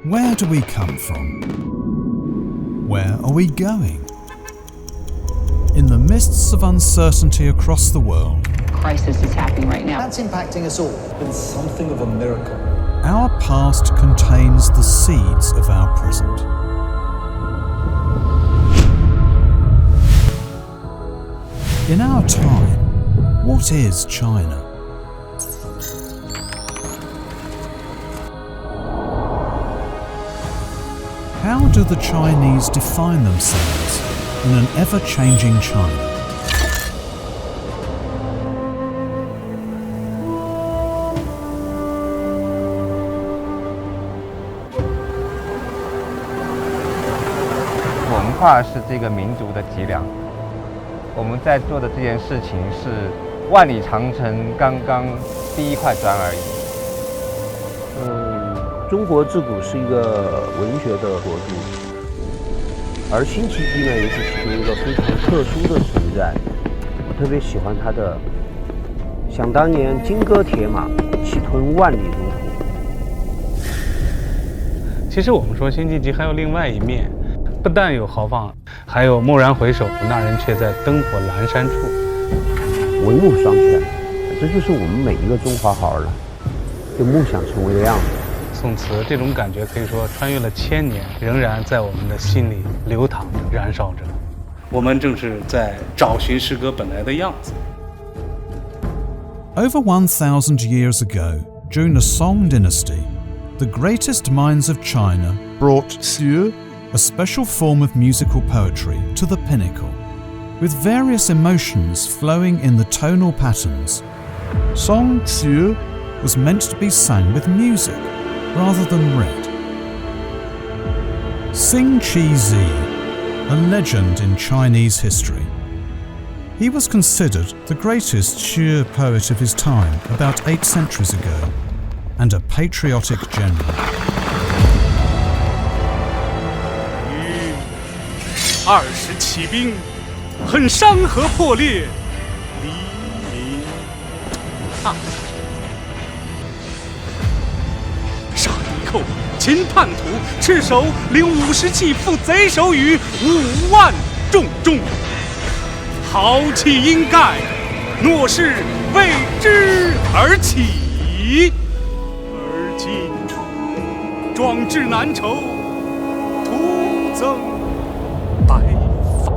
Where do we come from? Where are we going? In the mists of uncertainty across the world, crisis is happening right now. That's impacting us all. It's something of a miracle. our past contains the seeds of our present. In our time, what is China? How do the Chinese define themselves in an ever-changing China?文化是这个民族的脊梁。我们在做的这件事情是万里长城刚刚第一块砖而已。中国自古是一个文学的国度，而辛弃疾呢，也是其中一个非常特殊的存在。我特别喜欢他的“想当年金戈铁马，气吞万里如虎”。其实我们说辛弃疾还有另外一面，不但有豪放，还有蓦然回首，那人却在灯火阑珊处。文武双全，这就是我们每一个中华好儿就梦想成为的样子。宋词这种感觉可以说穿越了1000年，仍然在我们的心里流淌着、燃烧着。我们正是在找寻诗歌本来的样子。Over 1,000 years ago, during the Song dynasty, the greatest minds of China brought Xue, a special form of musical poetry, to the pinnacle. With various emotions flowing in the tonal patterns, Song Xue was meant to be sang with music rather than read. Xing Qi-zi, a legend in Chinese history. He was considered the greatest Xue poet of his time about 8 centuries ago, and a patriotic general. 20起兵，恨山河破裂，黎明啊！杀敌寇，擒叛徒，赤手领50骑赴贼手于5万众中。豪气应盖，诺是为之而起。而今壮志难酬，徒增白发。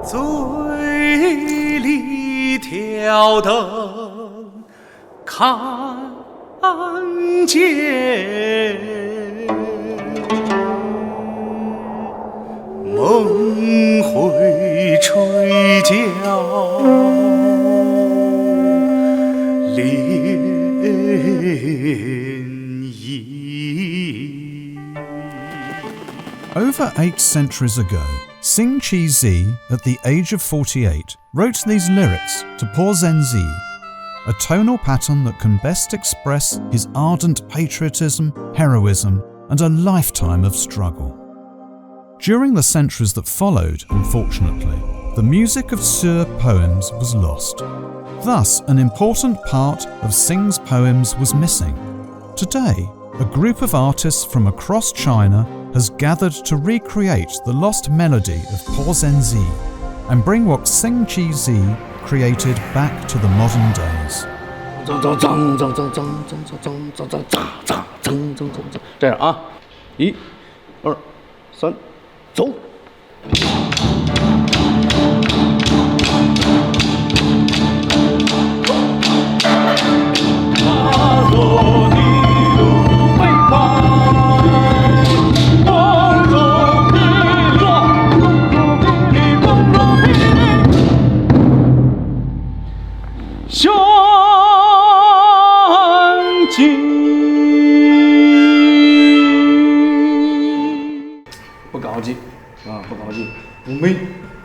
醉里挑灯看见，梦回吹角涟漪。 Over 8 centuries ago, Xing Qi-zi, at the age of 48, wrote these lyrics to Po Zhenzi, a tonal pattern that can best express his ardent patriotism, heroism, and a lifetime of struggle. During the centuries that followed, unfortunately, the music of Xue poems was lost. Thus, an important part of Xing's poems was missing. Today, a group of artists from across China has gathered to recreate the lost melody of Po Zhenzi and bring what Xing Qi-zi created back to the modern days. 这样啊，1、2、3，走。相敬。不高级啊，不高级，妩媚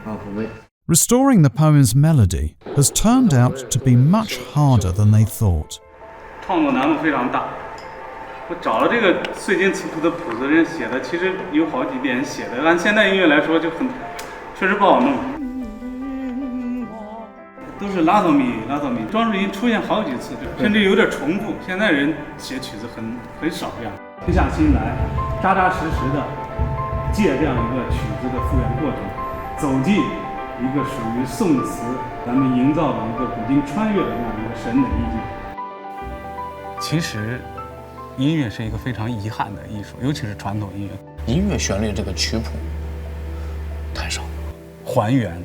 啊，妩媚。 Restoring the poem's melody has turned out to be much harder than they thought. 创作难度非常大。我找了这个碎金词谱的谱子，人写的其实有好几遍写的，按现代音乐来说就很，确实不好弄。都是拉哆咪，装饰音出现好几次，甚至有点重复。现在人写曲子很少这样。静下心来，扎扎实实的借这样一个曲子的复原过程，走进一个属于宋词咱们营造的一个古今穿越的这样一个审美意境。其实，音乐是一个非常遗憾的艺术，尤其是传统音乐。音乐旋律这个曲谱太少，还原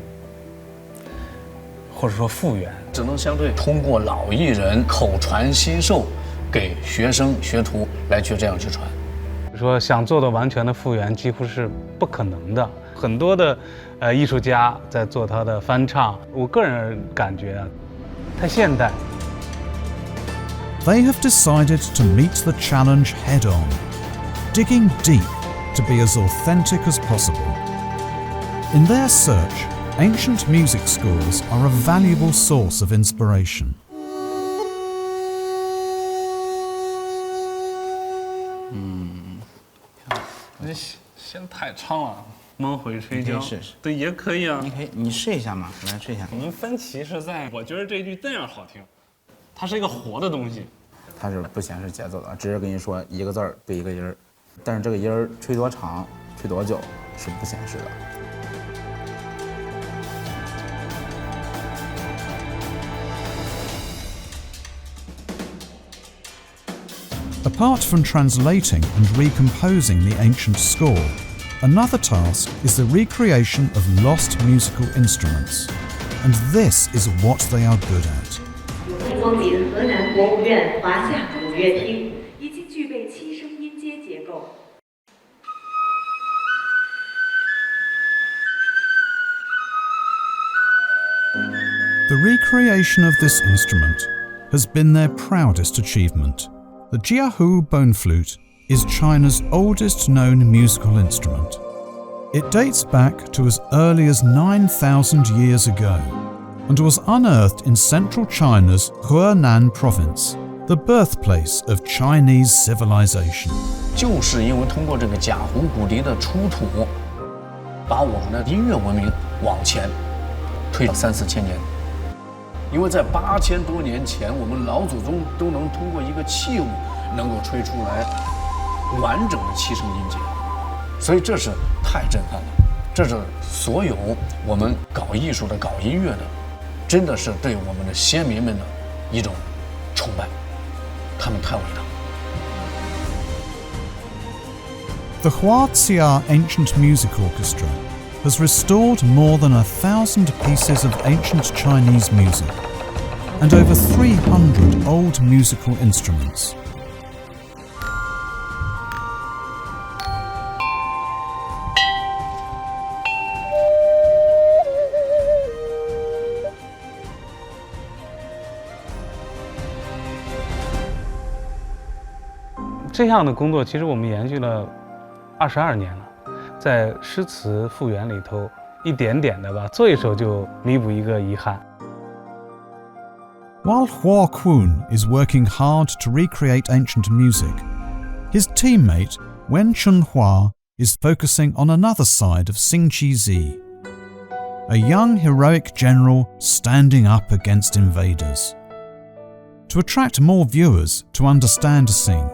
或者说复原，只能相对通过老艺人口传心授，给学生学徒来去这样去传。说想做的完全的复原几乎是不可能的，很多的艺术家在做他的翻唱，我个人感觉啊，太现代。They have decided to meet the challenge head on, digging deep to be as authentic as possible. In their search, ancient music scores are a valuable source of inspiration. 这弦太长了，梦回吹箫。试试。对，也可以啊。你试一下嘛，来试一下。我们分歧是在，我觉得这句这样好听，它是一个活的东西。它是不显示节奏的，只是跟你说一个字儿对一个音儿，但是这个音儿吹多长、吹多久是不显示的。Apart from translating and recomposing the ancient score, another task is the recreation of lost musical instruments. And this is what they are good at. 风临河南国务院华夏古乐厅，已经具备7声音阶结构。The recreation of this instrument has been their proudest achievement. The jiahu bone flute is China's oldest known musical instrument. It dates back to as early as 9,000 years ago and was unearthed in central China's Hunan province, the birthplace of Chinese civilization. 就是因为通过这个贾湖骨笛的出土，把我们的音乐文明往前推了3、4千年。因为在8000多年前，我们老祖宗都能通过一个器物，能够吹出来完整的7声音阶，所以这是太震撼了。这是所有我们搞艺术的、搞音乐的，真的是对我们的先民们的一种崇拜，他们太伟大。The Huaxia Ancient Music Orchestra has restored more than 1,000 pieces of ancient Chinese music and over 300 old musical instruments. "这样的工作其实我们延续了22年了。在诗词复原里头，一点点的吧，做一首就弥补一个遗憾。While Hua Kun is working hard to recreate ancient music, his teammate Wen Chunhua is focusing on another side of Xing Zi, a young heroic general standing up against invaders. To attract more viewers to understand Xing,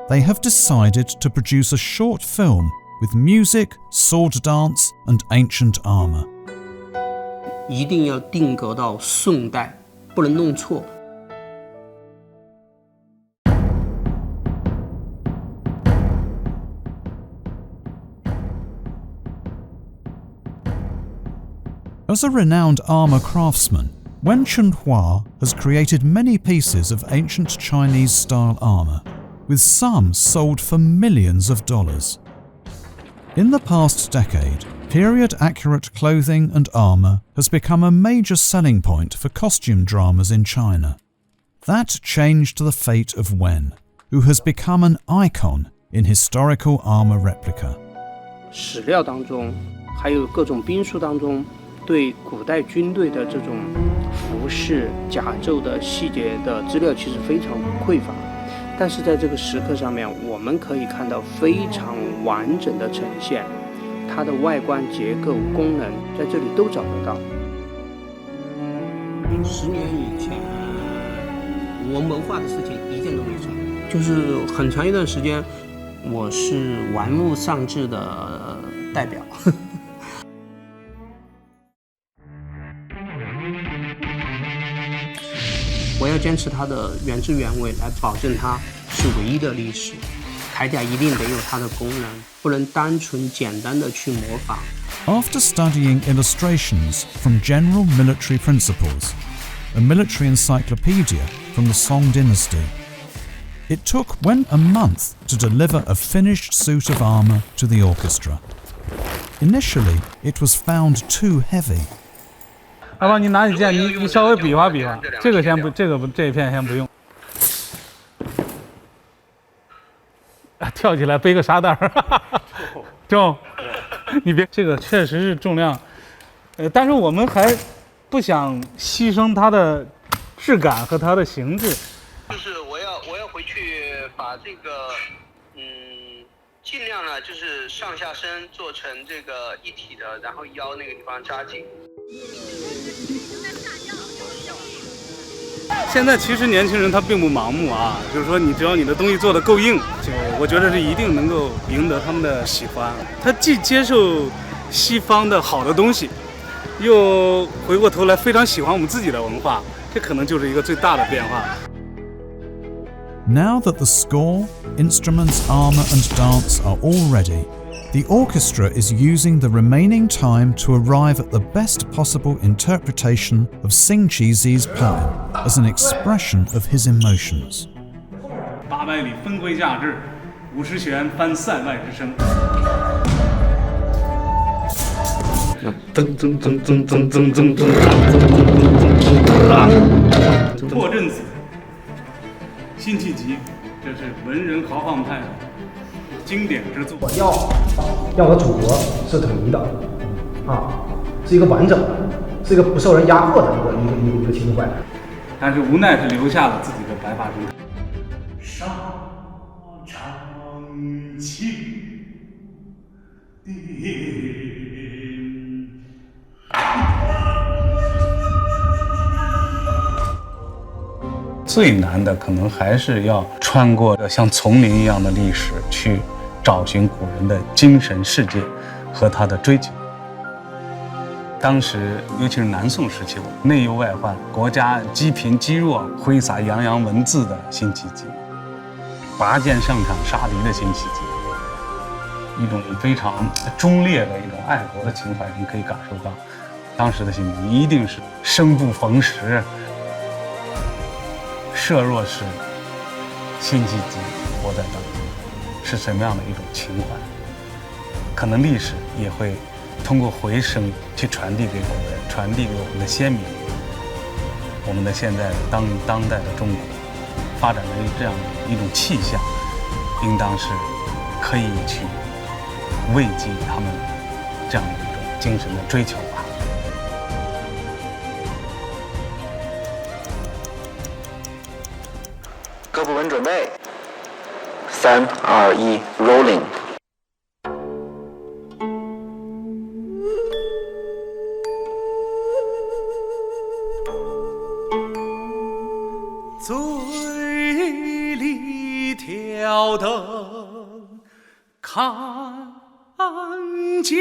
they have decided to produce a short film with music, sword dance, and ancient armor. 一定要定格到宋代，不能弄错。As a renowned armor craftsman, Wen Chunhua has created many pieces of ancient Chinese-style armor, with some sold for millions of dollars. In the past decade, period-accurate clothing and armour has become a major selling point for costume dramas in China. That changed the fate of Wen, who has become an icon in historical armour replica. 史料当中，还有各种兵书当中，对古代军队的这种服饰、甲胄的细节的资料其实非常匮乏。但是在这个石刻上面，我们可以看到非常完整的呈现，它的外观结构、功能在这里都找得到。10年以前，我谋划的事情一件都没成，就是很长一段时间，我是玩物丧志的代表。我要坚持它的原汁原味，来保证它是唯一的历史。铠甲一定得有它的功能，不能单纯简单的去模仿。After studying illustrations from General Military Principles, a military encyclopedia from the Song dynasty, it took Wen a month to deliver a finished suit of armour to the orchestra. Initially, it was found too heavy. 阿爸，你拿起剑，你稍微比划比划，这个先不，这一片先不用。跳起来背个沙袋儿，重，你别，这个确实是重量，但是我们还不想牺牲它的质感和它的形制。就是我要回去把这个，尽量呢就是上下身做成这个一体的，然后腰那个地方扎紧。现在其实年轻人他并不盲目啊，就是说你只要你的东西做得够硬，就我觉得是一定能够赢得他们的喜欢。他既接受西方的好的东西，又回过头来非常喜欢我们自己的文化，这可能就是一个最大的变化。Now that the score, instruments, armour and dance are all ready, the orchestra is using the remaining time to arrive at the best possible interpretation of Sing Chi-zi's poem as an expression of his emotions. 800里分麾下炙，50弦翻塞外之声。噔噔噔噔噔噔噔噔，破阵子，辛弃疾，这是文人豪放派的经典之作。要和祖国是统一的，是一个完整的，是一个不受人压迫的一个情怀。但是无奈是留下了自己的白发人。沙场情最难的可能还是要穿过像丛林一样的历史，去找寻古人的精神世界和他的追求。当时尤其是南宋时期，内忧外患，国家积贫积弱，挥洒洋洋文字的辛弃疾，拔剑上场杀敌的辛弃疾，一种非常忠烈的一种爱国的情怀，你可以感受到，当时的辛弃疾一定是生不逢时。设若是辛弃疾活在当中，是什么样的一种情怀？可能历史也会通过回声去传递给我们，传递给我们的先民，我们的现在的当代的中国发展的这样一种气象，应当是可以去慰藉他们这样的一种精神的追求吧。各部门准备，3、2、1 ，Rolling。醉里挑灯看见，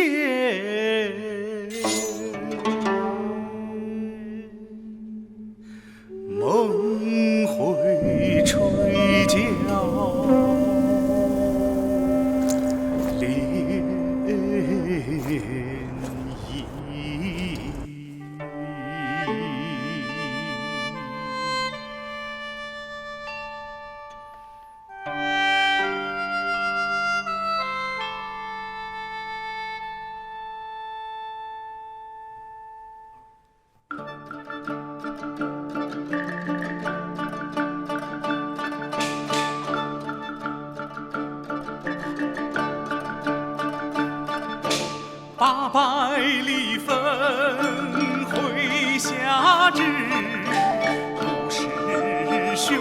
梦回吹角涟漪。800里分麾下炙，50弦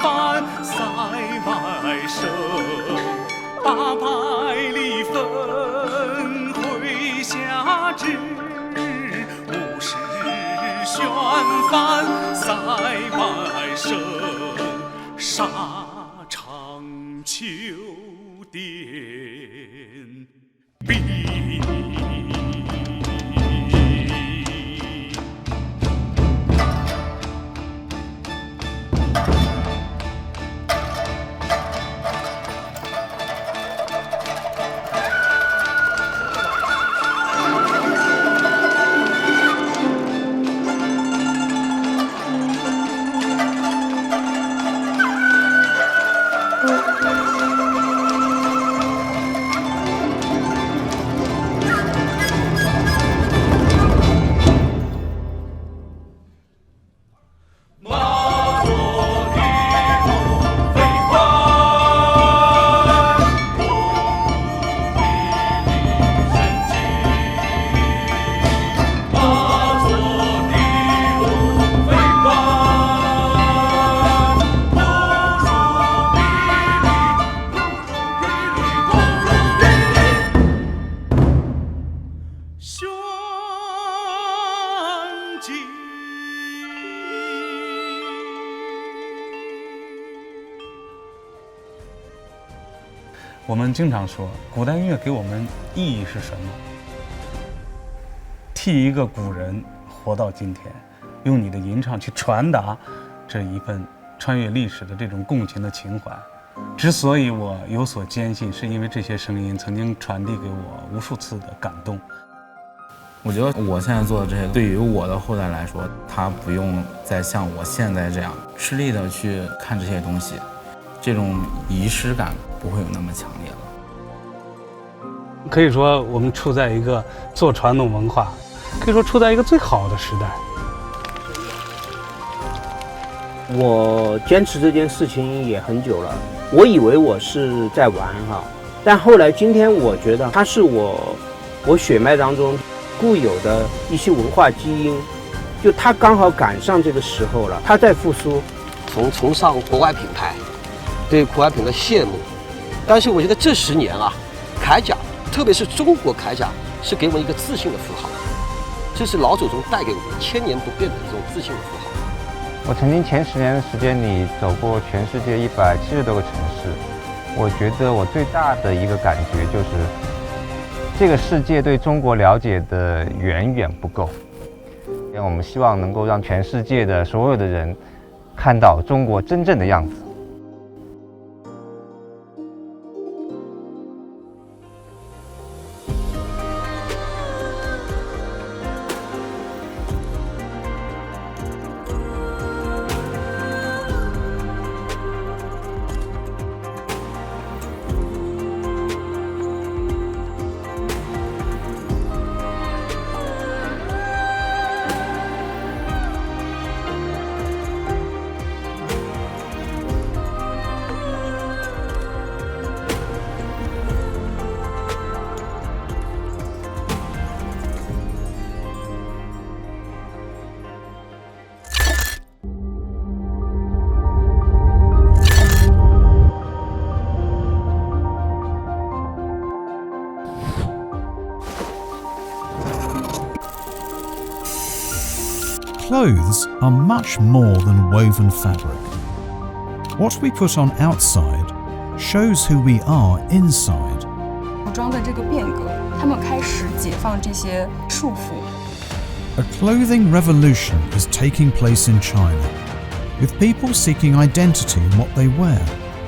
翻塞外声。800里分麾下炙，50弦翻塞外声。沙长秋点碧。我们经常说，古代音乐给我们意义是什么？替一个古人活到今天，用你的吟唱去传达这一份穿越历史的这种共情的情怀。之所以我有所坚信，是因为这些声音曾经传递给我无数次的感动。我觉得我现在做的这些，对于我的后代来说，他不用再像我现在这样吃力的去看这些东西，这种仪式感不会有那么强烈了。可以说，我们处在一个做传统文化，可以说处在一个最好的时代。我坚持这件事情也很久了，我以为我是在玩哈，但后来今天我觉得它是我血脉当中固有的一些文化基因，就它刚好赶上这个时候了，它在复苏。从崇尚国外品牌，对国外品牌羡慕，但是我觉得这10年啊，铠甲，特别是中国铠甲，是给我们一个自信的符号，这是老祖宗带给我们1000年不变的这种自信的符号。我曾经前10年的时间里走过全世界170多个城市，我觉得我最大的一个感觉就是，这个世界对中国了解的远远不够。我们希望能够让全世界的所有的人看到中国真正的样子。Clothes are much more than woven fabric. What we put on outside shows who we are inside. 服装的这个变革，他们开始解放这些束缚。A clothing revolution is taking place in China, with people seeking identity in what they wear.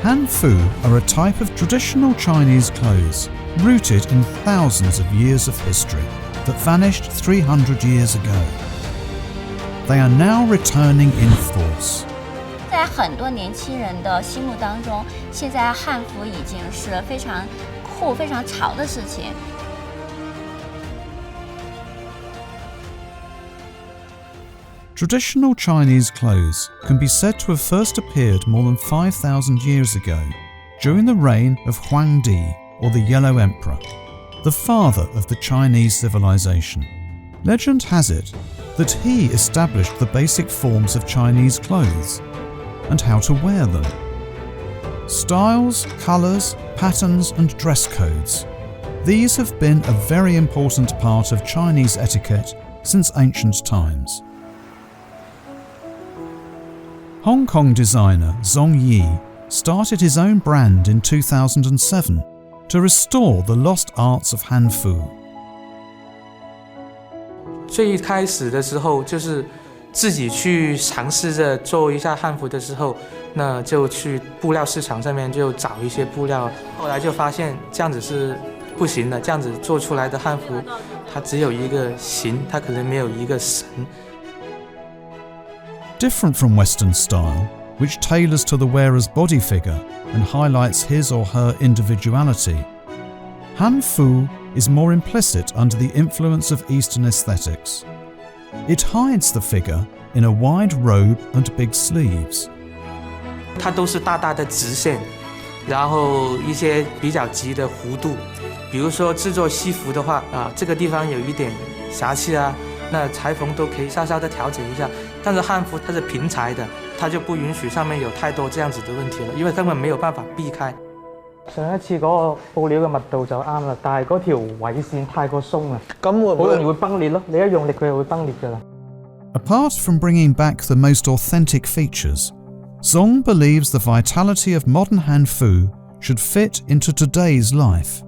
Hanfu are a type of traditional Chinese clothes rooted in thousands of years of history that vanished 300 years ago. They are now returning in force. 在很多年轻人的心目当中，现在汉服已经是非常酷、非常潮的事情。Traditional Chinese clothes can be said to have first appeared more than 5,000 years ago, during the reign of Huangdi, or the Yellow Emperor, the father of the Chinese civilization. Legend has it that he established the basic forms of Chinese clothes and how to wear them. Styles, colours, patterns and dress codes. These have been a very important part of Chinese etiquette since ancient times. Hong Kong designer Zong Yi started his own brand in 2007 to restore the lost arts of Hanfu. 最开始的时候就是自己去尝试着做一下汉服的时候，那就去布料市场上面就找一些布料，后来就发现这样子是不行的，这样子做出来的汉服它只有一个形，它可能没有一个神。Different from Western style, which tailors to the wearer's body figure and highlights his or her individuality, Hanfu is more implicit under the influence of Eastern aesthetics. It hides the figure in a wide robe and big sleeves. 它都是大大的直线，然后一些比较急的弧度。比如说制作西服的话，这个地方有一点瑕疵啊，那裁缝都可以稍稍的调整一下。但是汉服它是平裁的，它就不允许上面有太多这样子的问题了，因为根本没有办法避开。上一次嗰個布料嘅密度就啱啦，但係嗰條緯線太過鬆啊，咁好容易會崩裂咯。你一用力佢就會崩裂㗎啦。Apart from bringing back the most authentic features, Zong believes the vitality of modern Hanfu should fit into today's life.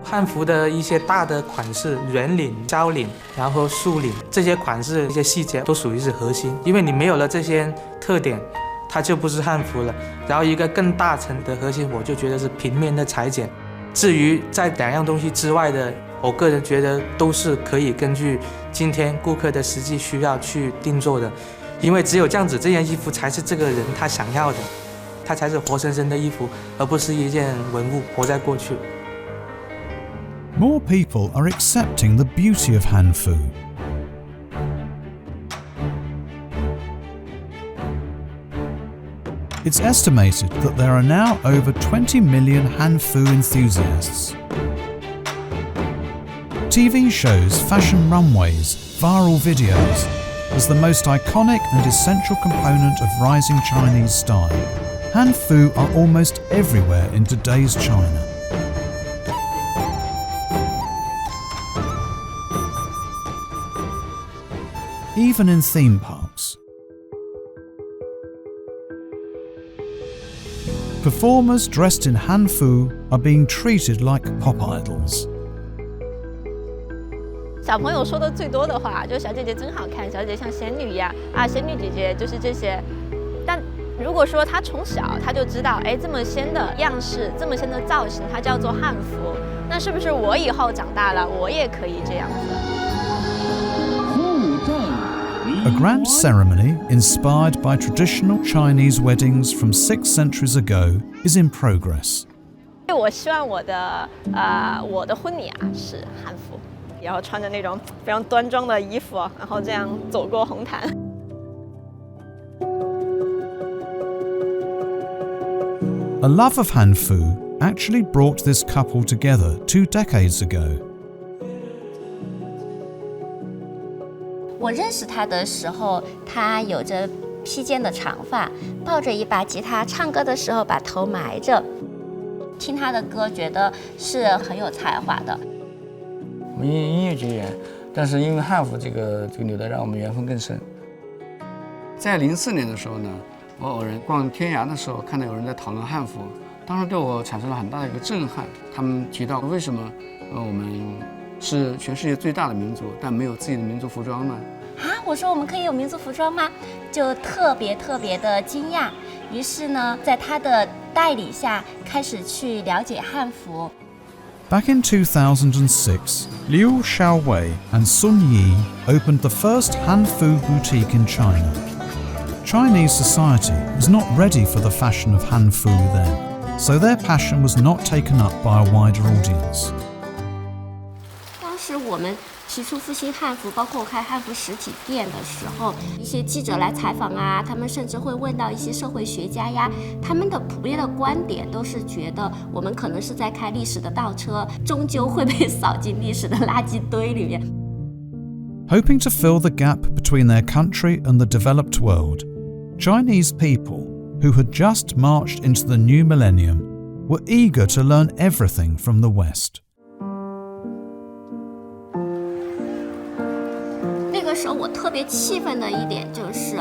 汉服的一些大的款式，圆领、交领，然后束领，这些款式、一些细节都属于是核心，因为你没有了这些特点，它就不是汉服了。然后一个更大层的核心，我就觉得是平面的裁剪。至于在两样东西之外的，我个人觉得都是可以根据今天顾客的实际需要去定做的，因为只有这样子，这件衣服才是这个人他想要的，它才是活生生的衣服，而不是一件文物活在过去。More people are accepting the beauty of Hanfu. It's estimated that there are now over 20 million Hanfu enthusiasts. TV shows, fashion runways, viral videos as the most iconic and essential component of rising Chinese style. Hanfu are almost everywhere in today's China. Even in theme parks. Performers dressed in Hanfu are being treated like pop idols. 小朋友说的最多的话就是小姐姐真好看，小姐姐像仙女一样啊，仙女姐姐就是这些。但如果说她从小她就知道，哎，这么仙的样式，这么仙的造型，它叫做汉服，那是不是我以后长大了，我也可以这样子？A grand ceremony inspired by traditional Chinese weddings from 6 centuries ago is in progress. 我希望我的婚礼是汉服，然后穿着那种非常端庄的衣服，然后这样走过红毯。A love of Hanfu actually brought this couple together 2 decades ago. 我认识他的时候，他有着披肩的长发，抱着一把吉他，唱歌的时候把头埋着。听他的歌，觉得是很有才华的。我们音乐结缘，但是因为汉服这个纽带，让我们缘分更深。在04年的时候呢，我偶然逛天涯的时候，看到有人在讨论汉服，当时对我产生了很大的一个震撼。他们提到为什么我们是全世界最大的民族，但没有自己的民族服装呢？我说我们可以有民族服装吗？就特别的惊讶。于是呢，在他的带领下，开始去了解汉服。Back in 2006, Liu Xiaowei and Sun Yi opened the first Hanfu boutique in China. Chinese society was not ready for the fashion of Hanfu then, so their passion was not taken up by a wider audience. 当时我们提出复兴汉服，包括开汉服实体店的时候，一些记者来采访啊，他们甚至会问到一些社会学家呀，他们的普遍的观点都是觉得我们可能是在开历史的倒车，终究会被扫进历史的垃圾堆里面。Hoping to fill the gap between their country and the developed world, Chinese people, who had just marched into the new millennium, were eager to learn everything from the West. 那个时候我特别气愤的一点就是，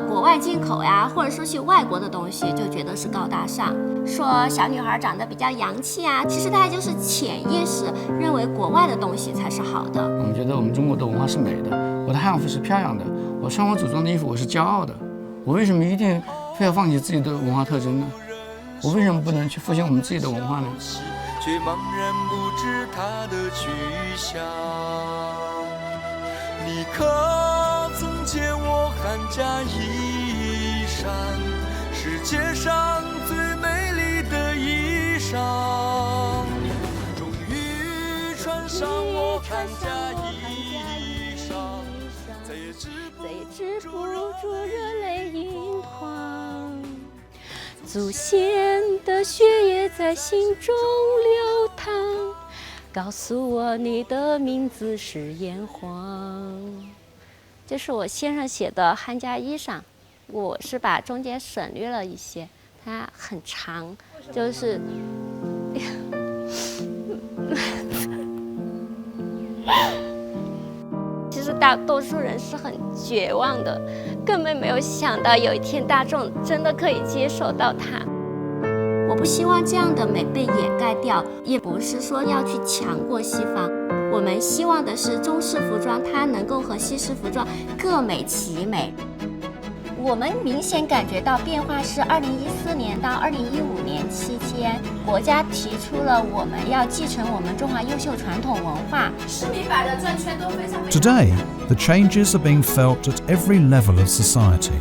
国外进口呀，或者说是外国的东西，就觉得是高大上，说小女孩长得比较洋气啊，其实大家就是潜意识认为国外的东西才是好的。我们觉得我们中国的文化是美的，我的汉服是漂亮的，我穿我祖宗的衣服我是骄傲的，我为什么一定非要放弃自己的文化特征呢？我为什么不能去复兴我们自己的文化呢？却茫然不知它的去向。你可曾见我汉家衣裳？世界上最美丽的衣裳。终于穿上我汉家衣裳，再也止不住热泪盈眶。祖先的血液在心中流淌，告诉我你的名字是炎黄。这是我先生写的汉家衣裳，我是把中间省略了一些，它很长，就是其实大多数人是很绝望的，根本没有想到有一天大众真的可以接受到它。我不希望这样的美被掩盖掉，也不是说要去强过西方，我们希望的是中式服装它能够和西式服装各美其美。我们明显感觉到变化是2014年到2015年期间，国家提出了我们要继承我们中华优秀传统文化。市民版的证券都非常。Today, the changes are being felt at every level of society.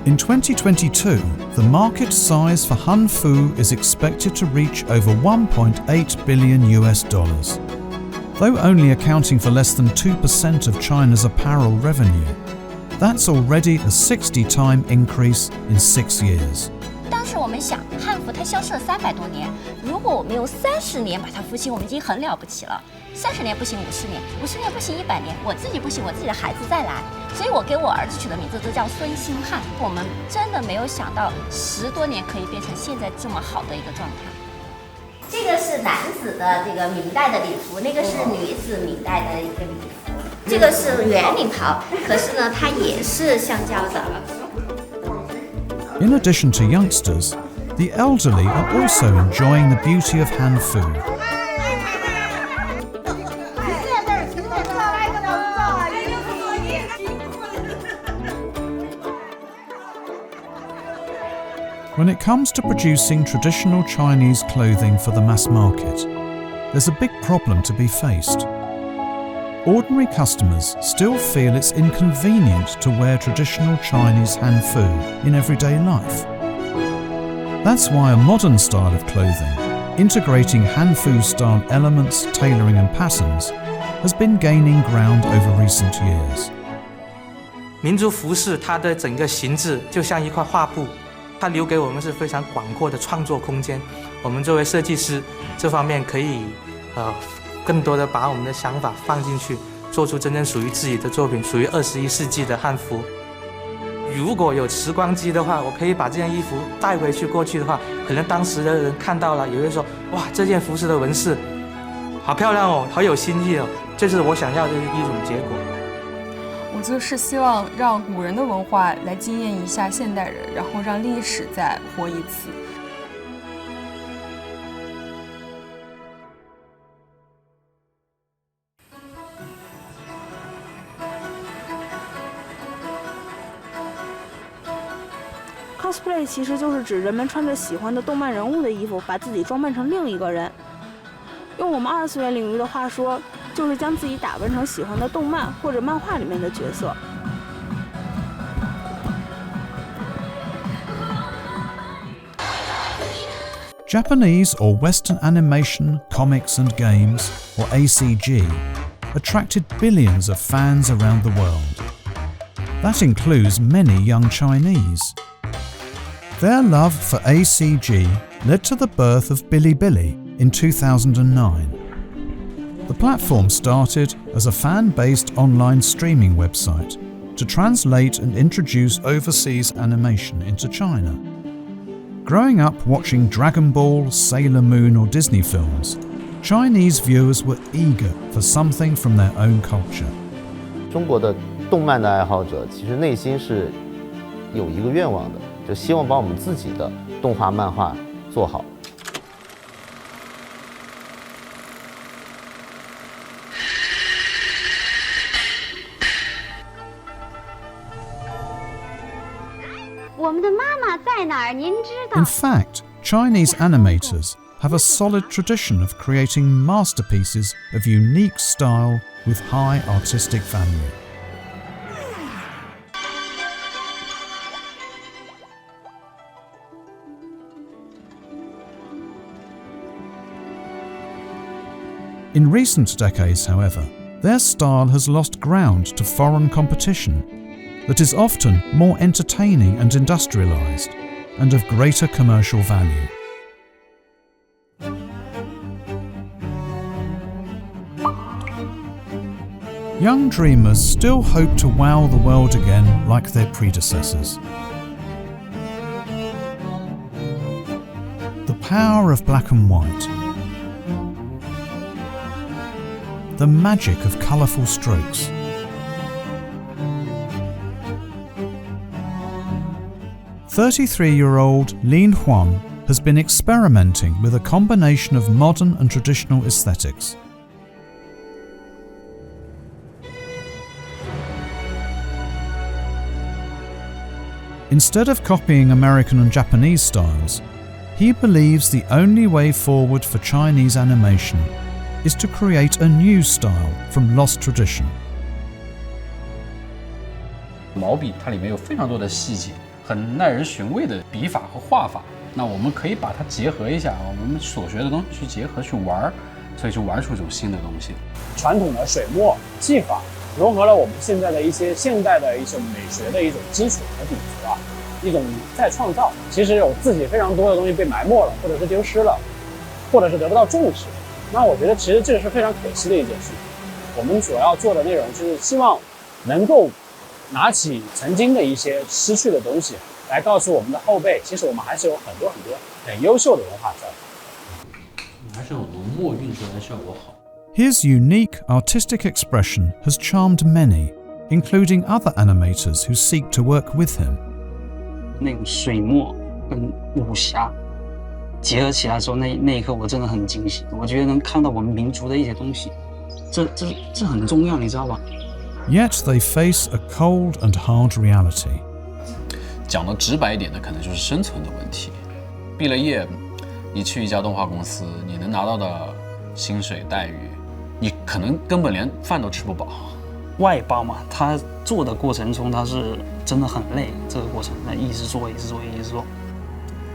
In 2022, the market size for Hanfu is expected to reach over $1.8 billion. Though only accounting for less than 2% of China's apparel revenue, that's already a 60-time increase in 6 years. 当时我们想，汉服它消失了300多年，如果我们用30年把它复兴，我们已经很了不起了。30年不行，50年，50年不行，100年，我自己不行，我自己的孩子再来。所以我给我儿子取的名字都叫孙兴汉。我们真的没有想到10多年可以变成现在这么好的一个状态。这个是男子的这个明代的礼服，那个是女子明代的一个礼服。这个是圆领袍，可是呢，它也是橡胶的。In addition to youngsters, the elderly are also enjoying the beauty of Hanfu. When it comes to producing traditional Chinese clothing for the mass market, there's a big problem to be faced. Ordinary customers still feel it's inconvenient to wear traditional Chinese Hanfu in everyday life. That's why a modern style of clothing, integrating Hanfu-style elements, tailoring and patterns, has been gaining ground over recent years. 民族服饰它的整个形制就像一块画布，它留给我们是非常广阔的创作空间。我们作为设计师，这方面可以更多的把我们的想法放进去，做出真正属于自己的作品，属于21世纪的汉服。如果有时光机的话，我可以把这件衣服带回去过去的话，可能当时的人看到了，也会说：哇，这件服饰的纹饰好漂亮哦，好有新意哦，这是我想要的一种结果。我就是希望让古人的文化来惊艳一下现代人，然后让历史再活一次。cosplay 其实就是指人们穿着喜欢的动漫人物的衣服，把自己装扮成另一个人。用我们2次元领域的话说，就是将自己打扮成喜欢的动漫或者漫画里面的角色。Japanese or Western animation, comics and games, or ACG, attracted billions of fans around the world. That includes many young Chinese. Their love for ACG led to the birth of Bilibili in 2009. The platform started as a fan-based online streaming website to translate and introduce overseas animation into China. Growing up watching Dragon Ball, Sailor Moon or Disney films, Chinese viewers were eager for something from their own culture. 中国的动漫的爱好者其实内心是有一个愿望的，就希望把我们自己的动画漫画做好。我们的妈妈在哪儿？您知道 In fact, Chinese animators have a solid tradition of creating masterpieces of unique style with high artistic value. In recent decades, however, their style has lost ground to foreign competition that is often more entertaining and industrialized, and of greater commercial value. Young dreamers still hope to wow the world again like their predecessors. The power of black and white. The magic of colourful strokes. "33-year-old Lin Huan has been experimenting with a combination of modern and traditional aesthetics. Instead of copying American and Japanese styles, he believes the only way forward for Chinese animation is to create a new style from lost tradition." 毛笔它里面有非常多的细节，很耐人寻味的笔法和画法。那我们可以把它结合一下，我们所学的东西去结合去玩，所以就玩出一种新的东西。传统的水墨技法融合了我们现在的一些现代的一种美学的一种基础和底子啊，一种再创造。其实有自己非常多的东西被埋没了，或者是丢失了，或者是得不到重视。那我觉得其实这是非常可惜的一件事情。我们所要做的内容就是希望能够拿起曾经的一些失去的东西，来告诉我们的后辈，其实我们还是有很多很优秀的文化在。还是有浓墨韵出来的效果好。His unique artistic expression has charmed many, including other animators who seek to work with him. 那种水墨跟武侠结合起来的时候，那一刻我真的很惊喜。我觉得能看到我们民族的一些东西，这很重要，你知道吧？ Yet they face a cold and hard reality. 讲的直白一点的，可能就是生存的问题。毕了业，你去一家动画公司，你能拿到的薪水待遇，你可能根本连饭都吃不饱。外包嘛，他做的过程中，他是真的很累。这个过程，那一直做，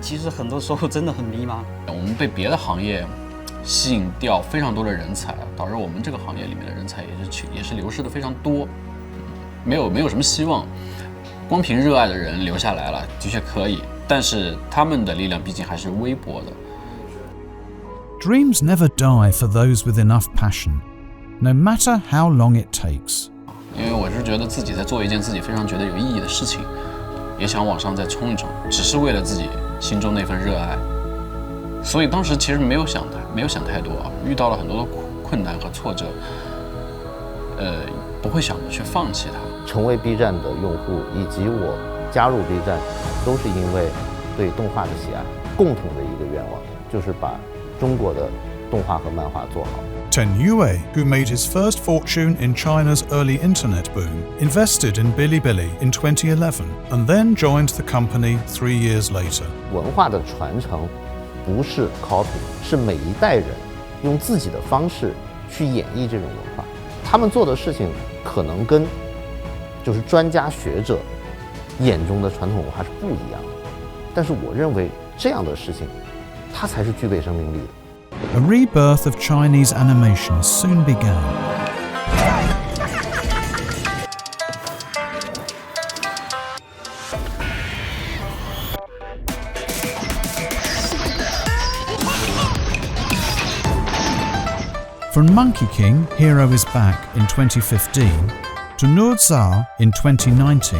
其实很多时候真的很迷茫。我们被别的行业吸引掉非常多的人才，导致我们这个行业里面的人才也是流失的非常多，没有什么希望。光凭热爱的人留下来了，的确可以，但是他们的力量毕竟还是微薄的。Dreams never die for those with enough passion, no matter how long it takes. 因为我是觉得自己在做一件自己非常觉得有意义的事情，也想往上再冲一冲，只是为了自己心中那份热爱。所以当时其实没有想太多，遇到了很多的困难和挫折，不会想着去放弃它。成为 B 站的用户以及我加入 B 站，都是因为对动画的喜爱，共同的一个愿望就是把中国的动画和漫画做好。Ten Yue, who made his first fortune in China's early internet boom, invested in Bilibili in 2011 and then joined the company 3 years later. 文化的传承不是 copy， 是每一代人用自己的方式去演绎这种文化。他们做的事情可能跟就是专家学者眼中的传统文化是不一样的，但是我认为这样的事情，它才是具备生命力的。A rebirth of Chinese animation soon began. From Monkey King, Hero is Back in 2015, to Nurza in 2019,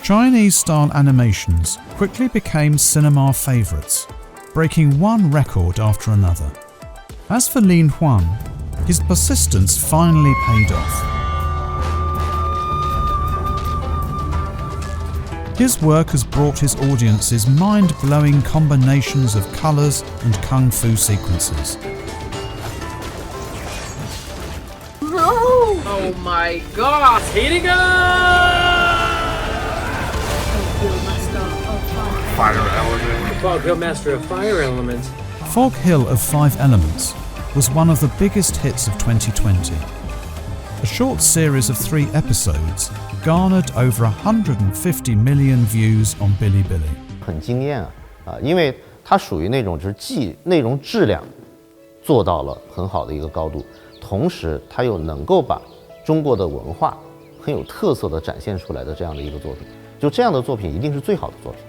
Chinese-style animations quickly became cinema favourites, breaking one record after another. As for Lin Huan, his persistence finally paid off. His work has brought his audiences mind-blowing combinations of colours and kung fu sequences. Oh my god! Hitting Fire element. Fog Hill Master of Fire Element. Fog Hill of Five Elements was one of the biggest hits of 2020. A short series of 3 episodes garnered over 150 million views on Bilibili. 很惊艳因为它属于那种就是既内容质量做到了很好的一个高度，同时它又能够把中国的文化很有特色的展现出来的这样的一个作品。就这样的作品一定是最好的作品。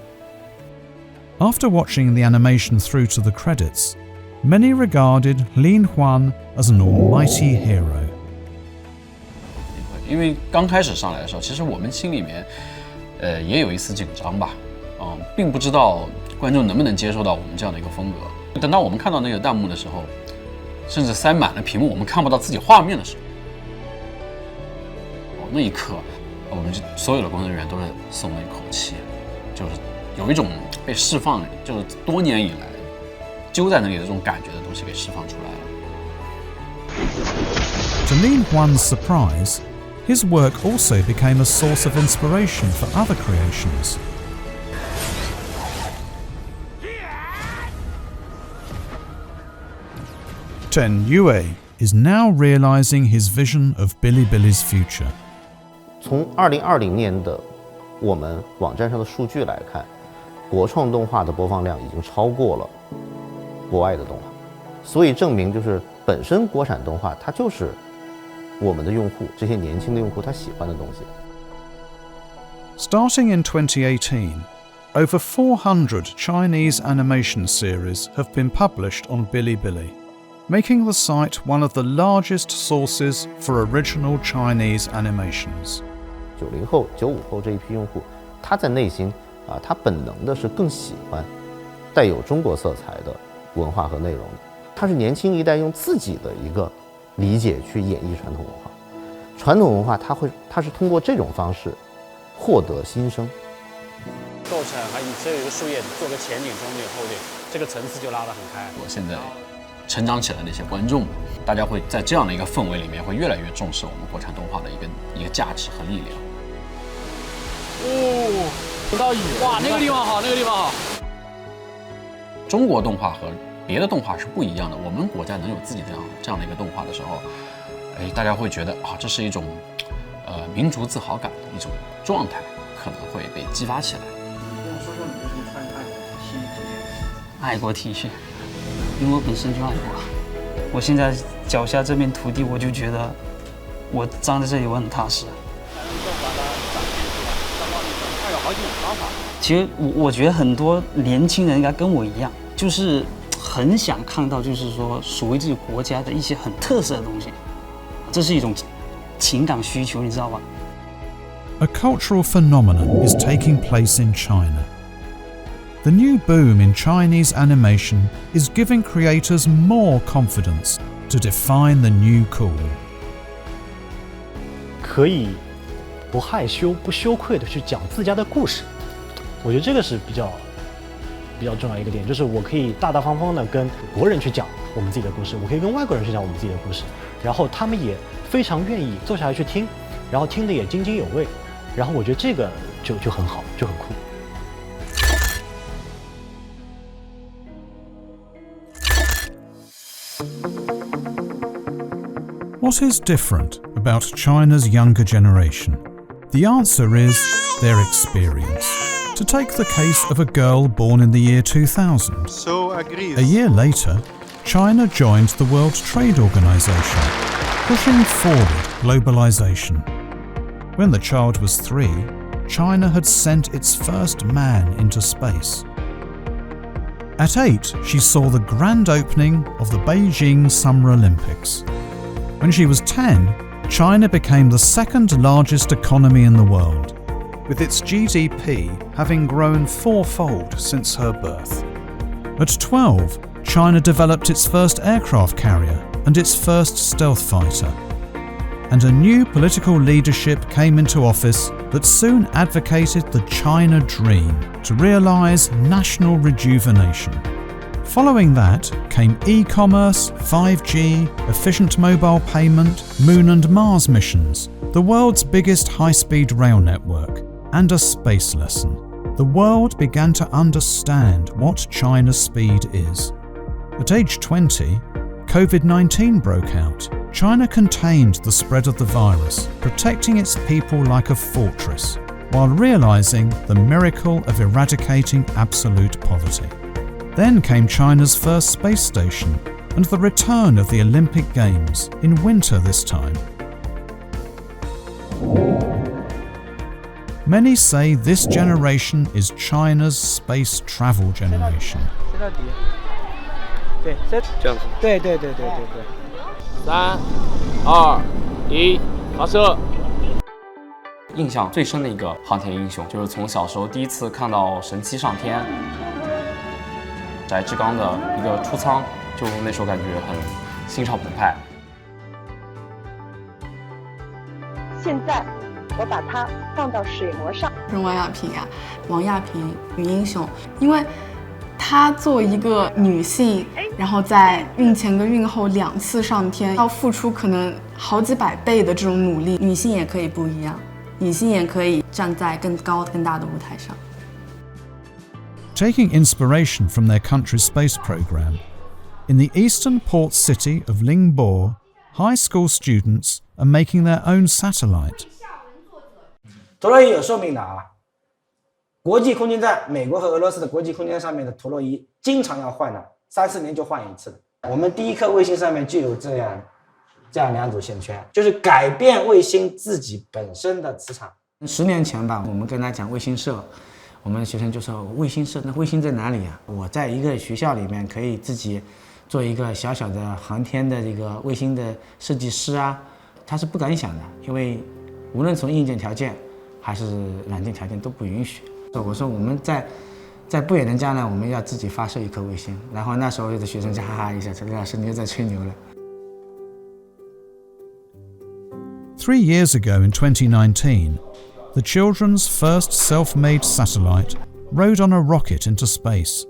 After watching the animation through to the credits, many regarded Lin Huan as an almighty hero. 因为刚开始上来的时候，其实我们心里面，也有一丝紧张吧，并不知道观众能不能接受到我们这样的一个风格。等到我们看到那个弹幕的时候，甚至塞满了屏幕，我们看不到自己画面的时候，那一刻，我们所有的工作人员都是松了一口气，就是有一种被释放，就是多年以来揪在那里的这种感觉的东西给释放出来了。To Lin Huan's surprise, his work also became a source of inspiration for other creations. Ten Yue is now realizing his vision of Bilibili's future. 从2020年的我们网站上的数据来看，国创动画的播放量已经超过了国外的动画，所以证明就是本身国产动画它就是我们的用户，这些年轻的用户他喜欢的东西。Starting in 2018, over 400 Chinese animation series have been published on Bilibili, making the site one of the largest sources for original Chinese animations. 90后、95后这一批用户，他在内心他本能的是更喜欢带有中国色彩的文化和内容的。他是年轻一代用自己的一个理解去演绎传统文化。传统文化它是通过这种方式获得新生。构成还只有一个树叶做个前顶、中顶、后顶，这个层次就拉得很开。我现在成长起来的一些观众，大家会在这样的一个氛围里面，会越来越重视我们国产动画的一个价值和力量。不到雨，哇，那个地方好，那个地方好。中国动画和别的动画是不一样的，我们国家能有自己这样的一个动画的时候，大家会觉得这是一种民族自豪感的一种状态，可能会被激发起来。说说你为什么穿爱国 T 这件事？爱国 T 恤，因为我本身就爱国。我现在脚下这片土地，我就觉得我站在这里我很踏实。其实我觉得很多年轻人应该跟我一样，就是很想看到，就是说属于自己国家的一些很特色的东西，这是一种情感需求，你知道吧？ A cultural phenomenon is taking place in China. The new boom in Chinese animation is giving creators more confidence to define the new cool. 可以不害羞、不羞愧的去讲自家的故事，我觉得这个是比较重要一个点，就是我可以大大方方的跟国人去讲我们自己的故事，我可以跟外国人去讲我们自己的故事，然后他们也非常愿意坐下来去听，然后听得也津津有味，然后我觉得这个就很好，就很酷。What is different about China's younger generation? The answer is their experience. To take the case of a girl born in the year 2000. So agreed. A year later, China joined the World Trade Organization, pushing forward globalization. When the child was 3, China had sent its first man into space. At 8, she saw the grand opening of the Beijing Summer Olympics. When she was 10, China became the second largest economy in the world, with its GDP having grown 4-fold since her birth. At 12, China developed its first aircraft carrier and its first stealth fighter. and a new political leadership came into office that soon advocated the China Dream to realise national rejuvenation. Following that came e-commerce, 5G, efficient mobile payment, Moon and Mars missions, the world's biggest high-speed rail network, and a space lesson. The world began to understand what China's speed is. At age 20, COVID-19 broke out. China contained the spread of the virus, protecting its people like a fortress, while realising the miracle of eradicating absolute poverty. Then came China's first space station and the return of the Olympic Games in winter this time. Many say this generation is China's space travel generation. 对，这样子。对。3、2、1，发射。印象最深的一个航天英雄，就是从小时候第一次看到神七上天，翟志刚的一个出舱，就那时候感觉很心潮澎湃。现在我把它放到水膜上。王亚平呀，王亚平女英雄，因为她作为一个女性，然后在孕前跟孕后2次上天，要付出可能好几百倍的这种努力。女性也可以不一样，女性也可以站在更高更大的舞台上。Taking inspiration from their country's space program, in the eastern port city of Ningbo, high school students are making their own satellite. 陀螺仪有寿命的啊，国际空间站，美国和俄罗斯的国际空间上面的陀螺仪经常要换的，3、4年就换一次。我们第一颗卫星上面就有这样2组线圈，就是改变卫星自己本身的磁场。10年前吧，我们跟他讲卫星社，我们的学生就说卫星社，那卫星在哪里啊？我在一个学校里面可以自己做一个小小的航天的这个卫星的设计师啊，他是不敢想的，因为无论从硬件条件还是软件条件都不允许。我说我们在不远的将来，我们要自己发射一颗卫星。然后那时候有的学生就哈哈一笑，说李老师你又在吹牛了。3 years ago in 2019, the children's first self-made satellite rode on a rocket into space.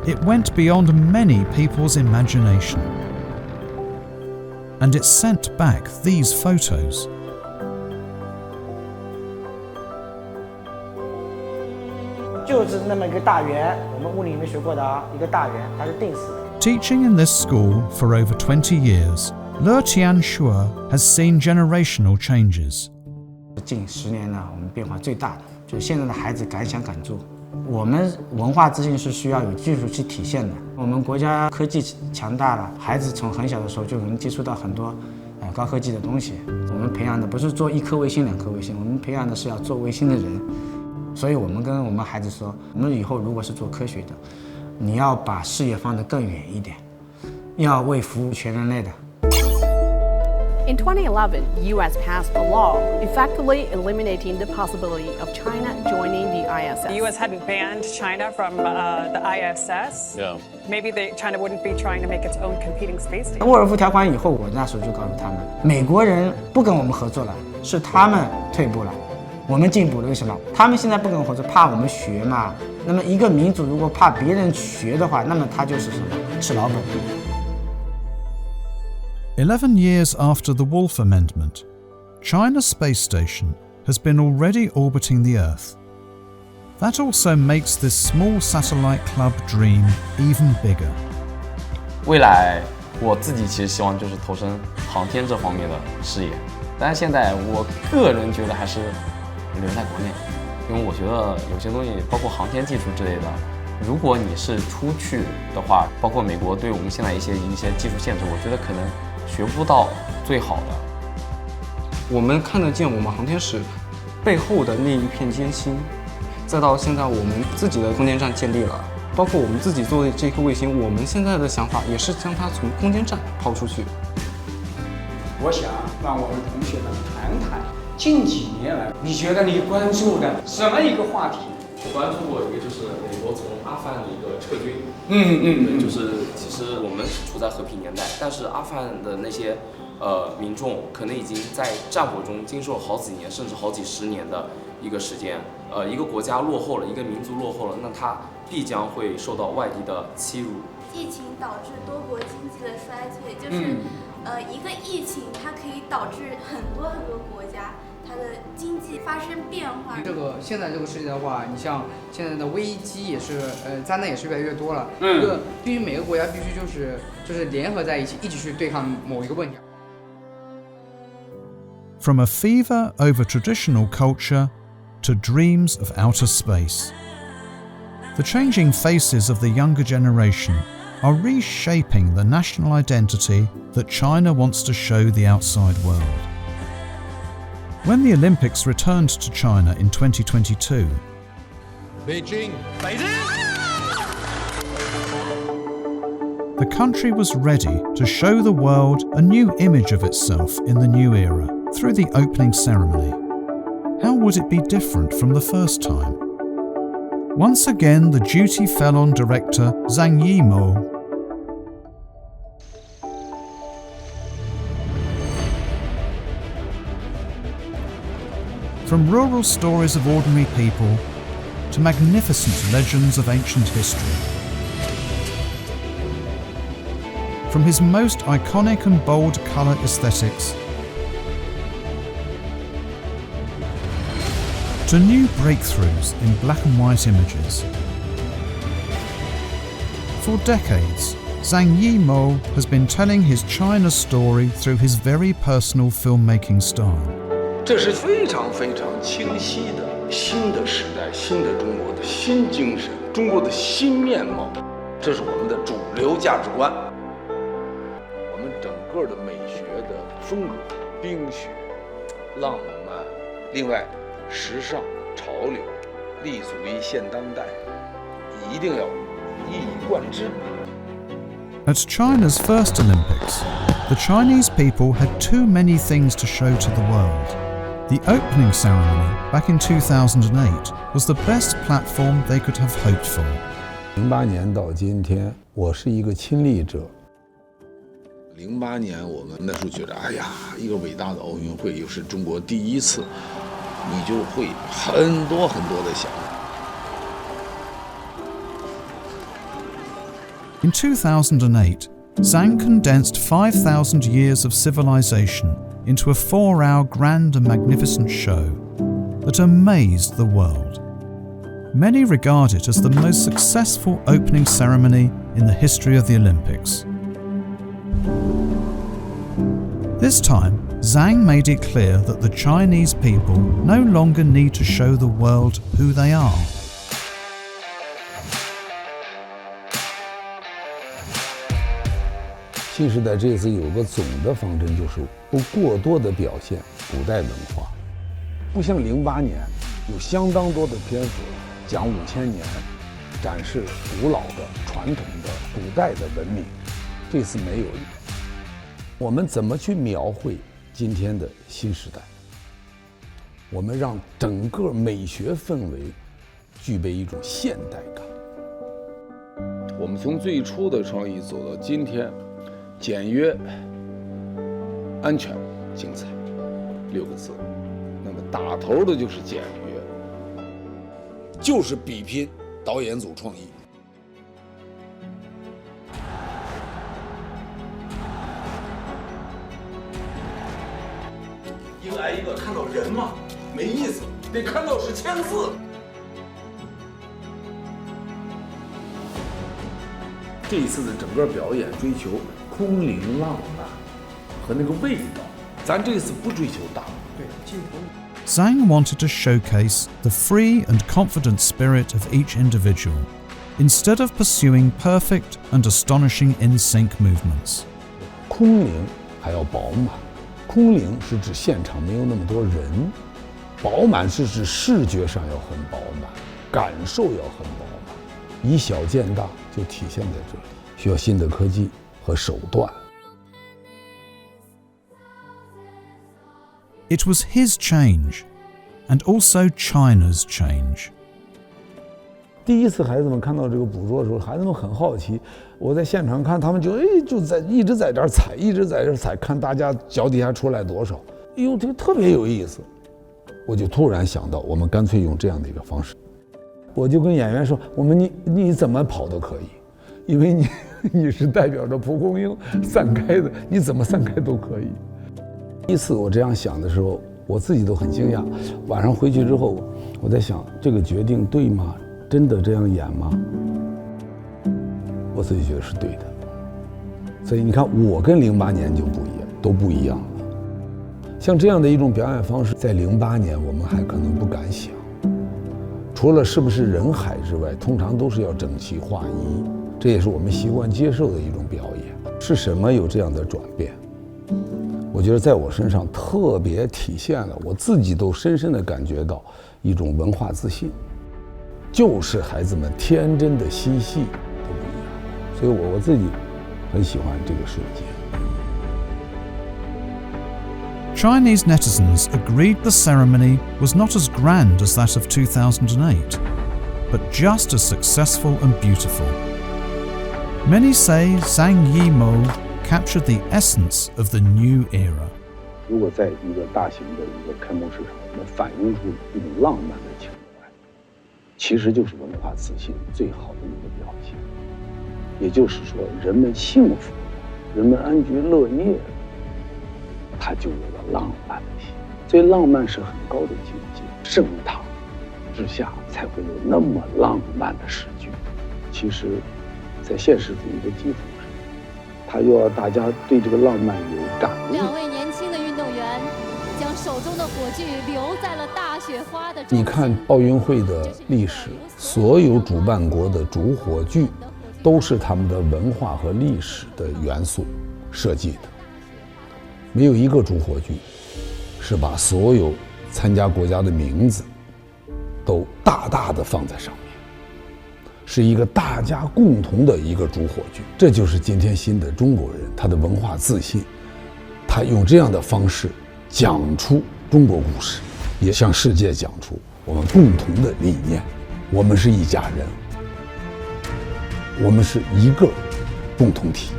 It went beyond many people's imagination. And it sent back these photos. Teaching in this school for over 20 years, Le Tianxue has seen generational changes. 近10年呢，我们变化最大的就是现在的孩子敢想敢做。我们文化自信是需要有技术去体现的。我们国家科技强大了，孩子从很小的时候就能接触到很多高科技的东西。我们培养的不是做1颗卫星、2颗卫星，我们培养的是要做卫星的人。所以我们跟我们孩子说，我们以后如果是做科学的，你要把视野放得更远一点，要为服务全人类的。In 2011, U.S. passed a law effectively eliminating the possibility of China joining the ISS. The U.S. hadn't banned China from the ISS. Yeah. Maybe China wouldn't be trying to make its own competing space station. 沃尔夫条款以后，我那时候就告诉他们，美国人不跟我们合作了，是他们退步了，我们进步了。为什么？他们现在不跟我们合作，怕我们学嘛。那么一个民族如果怕别人学的话，那么他就是什么？吃老本。11 years after the Wolf Amendment, China's space station has been already orbiting the Earth. That also makes this small satellite club dream even bigger. 未来我自己其实希望就是投身航天这方面的事业，但是现在我个人觉得还是留在国内，因为我觉得有些东西，包括航天技术之类的，如果你是出去的话，包括美国对我们现在一些技术限制，我觉得可能学不到最好的。我们看得见我们航天史背后的那一片艰辛，再到现在我们自己的空间站建立了，包括我们自己做的这颗卫星，我们现在的想法也是将它从空间站抛出去。我想让我们同学们谈谈近几年来，你觉得你关注的什么一个话题我关注过一个，就是美国从阿富汗的一个撤军。就是其实我们是处在和平年代，但是阿富汗的那些民众可能已经在战火中经受了好几年，甚至好几十年的一个时间。一个国家落后了，一个民族落后了，那它必将会受到外敌的欺辱。疫情导致多国经济的衰退，就是一个疫情它可以导致很多国家它的经济发生变化。现在这个世界的话，你像现在的危机也是灾难也是越来越多了。必须每个国家必须就是联合在一起去对抗某一个问题。From a fever over traditional culture to dreams of outer space, the changing faces of the younger generation are reshaping the national identity that China wants to show the outside world. When the Olympics returned to China in 2022, Beijing. the country was ready to show the world a new image of itself in the new era through the opening ceremony. How would it be different from the first time? Once again, the duty fell on director Zhang Yimou. From rural stories of ordinary people to magnificent legends of ancient history. From his most iconic and bold colour aesthetics to new breakthroughs in black and white images. For decades, Zhang Yimou has been telling his China story through his very personal filmmaking style. 这是非常非常清晰的新的时代、新的中国的新精神、中国的新面貌，这是我们的主流价值观。我们整个的美学的风格，冰雪、浪漫，另外时尚、潮流，立足于现当代，一定要一以贯之。At China's first Olympics, the Chinese people had too many things to show to the world. The opening ceremony back in 2008 was the best platform they could have hoped for. 08年到今天，我是一个亲历者。08年我们那时候觉得，哎呀，一个伟大的奥运会又是中国第一次，你就会很多的想法。In 2008, Zhang condensed 5,000 years of civilization into a 4-hour grand and magnificent show that amazed the world. Many regard it as the most successful opening ceremony in the history of the Olympics. This time, Zhang made it clear that the Chinese people no longer need to show the world who they are. 新时代这次有个总的方针，就是不过多的表现古代文化，不像08年有相当多的篇幅讲5000年，展示古老的、传统的、古代的文明，这次没有。我们怎么去描绘今天的新时代？我们让整个美学氛围具备一种现代感。我们从最初的创意走到今天。简约、安全、精彩，6个字。那么打头的就是简约，就是比拼导演组创意。应来一个看到人吗？没意思，得看到是签字。这一次的整个表演追求空灵浪漫和那个味道，咱这次不追求大，对镜头。Zhang wanted to showcase the free and confident spirit of each individual, instead of pursuing perfect and astonishing in-sync movements. 空灵还要饱满，空灵是指现场没有那么多人，饱满是指视觉上要很饱满，感受要很饱满，以小见大就体现在这里，需要新的科技和手段。It was his change, and also China's change. 第一次孩子们看到这个捕捉的时候，孩子们很好奇。我在现场看，他们就一直在这儿踩，一直在这儿踩，看大家脚底下出来多少。哎呦，这个特别有意思。我就突然想到，我们干脆用这样的一个方式。我就跟演员说，你怎么跑都可以，因为你是代表着蒲公英散开的，你怎么散开都可以。第一次我这样想的时候，我自己都很惊讶。晚上回去之后，我在想，这个决定对吗？真的这样演吗？我自己觉得是对的。所以你看，我跟08年就不一样，都不一样了。像这样的一种表演方式，在08年我们还可能不敢想。除了是不是人海之外，通常都是要整齐划一，这也是我们习惯接受的一种表演。是什么有这样的转变？我觉得在我身上特别体现了，我自己都深深地感觉到一种文化自信，就是孩子们天真的嬉戏都不一样，所以我自己很喜欢这个瞬间。Chinese netizens agreed the ceremony was not as grand as that of 2008, but just as successful and beautiful. Many say Zhang Yimou captured the essence of the new era. 如果在一个大型的一个开幕式上，能反映出一种浪漫的情怀，其实就是文化自信最好的一个表现。也就是说，人们幸福，人们安居乐业，它就有了浪漫的心。所以浪漫是很高的境界，盛唐之下才会有那么浪漫的诗句。其实，在现实主义的基础上，它又要大家对这个浪漫有感悟。2位年轻的运动员将手中的火炬留在了大雪花的中心。你看奥运会的历史，所有主办国的主火炬都是他们的文化和历史的元素设计的，没有一个主火炬是把所有参加国家的名字都大大的放在上面，是一个大家共同的一个主火炬。这就是今天新的中国人他的文化自信，他用这样的方式讲出中国故事，也向世界讲出我们共同的理念。我们是一家人，我们是一个共同体。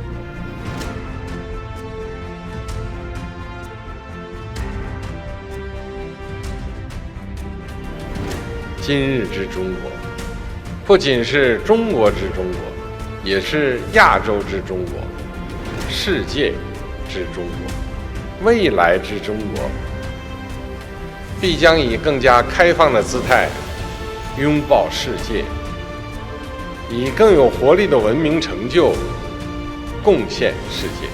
今日之中国，不仅是中国之中国，也是亚洲之中国，世界之中国，未来之中国，必将以更加开放的姿态拥抱世界，以更有活力的文明成就贡献世界。